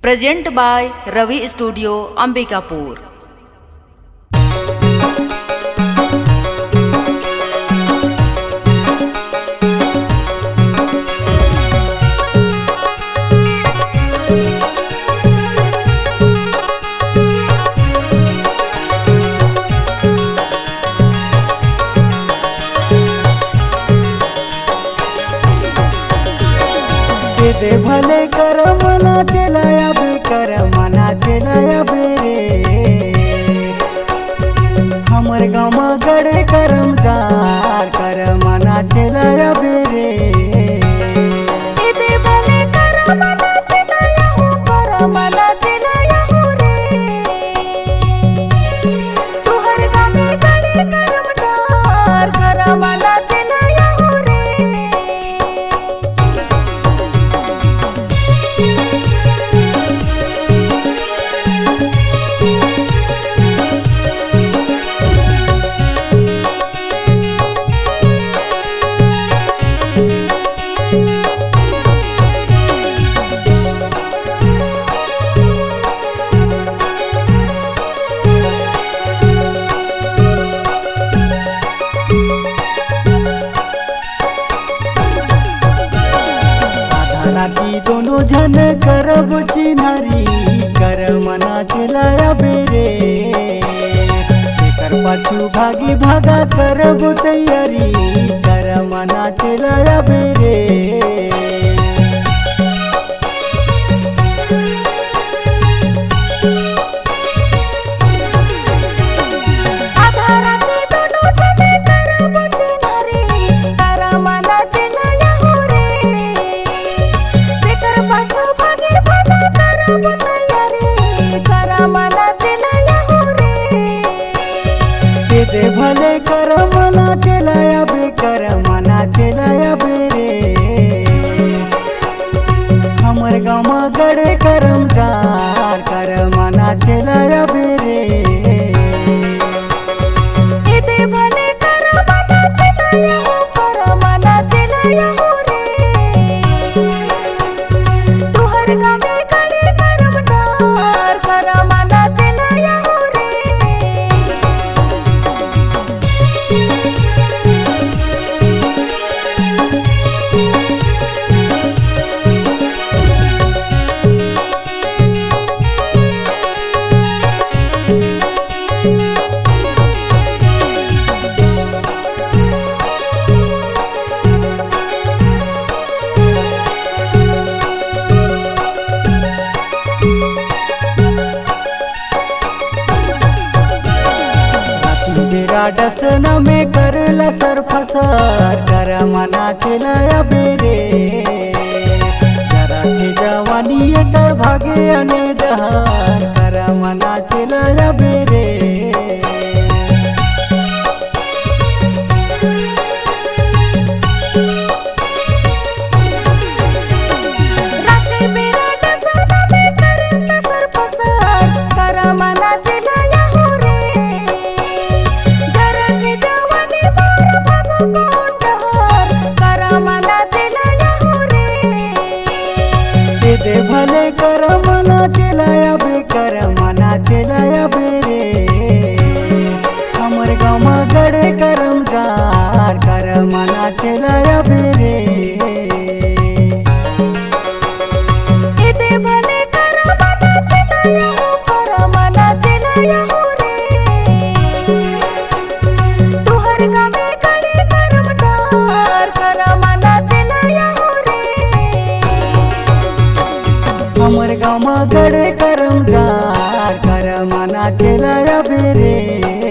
Present by Ravi studio Ambikapur. दे भले कर मना चलाया बे कर मना चलाया बे रे हमर गाँव में गड़े करमदार कर मना चलाया बे रे दे भले कर मना चलाया हूँ कर मना चलाया हूँ रे तुहर गाँव में गड़े करमदार कर मना चलाया हूँ रे। राती दोनों जन करब चिन्हारी कर मना चलाया बे रे एकर पाछू भागी भागा करब तैयारी कर मना चलाया बे रे दे भले कर मना चलाया बे कर मना चलाया बे रे हमर गाँव में गड़े करमदार कर मना चलाया बे रे दे भले कर मना चलाया हूँ कर मना चलाया हूँ रे तुहर गाँव में गड़े करमदार कर मना चलाया हूँ रे। डसन में करला सर फसर कर मना चलाया बे रे जरा के जवानी कर भागे अने डहर कर मना चलाया बे रे दे भले कर मना चलाया बे कर मना चलाया बे रे हमर गाँव में गड़े करमदार कर मना चलाया बे रे दे भले कर मना चलाया हूँ कर मना चलाया हूँ रे तुहर गाँव में गड़े करमदार कर मना चलाया हूँ रे। हमर गाँव में गड़े करमदार कर मना चलाया बे रे।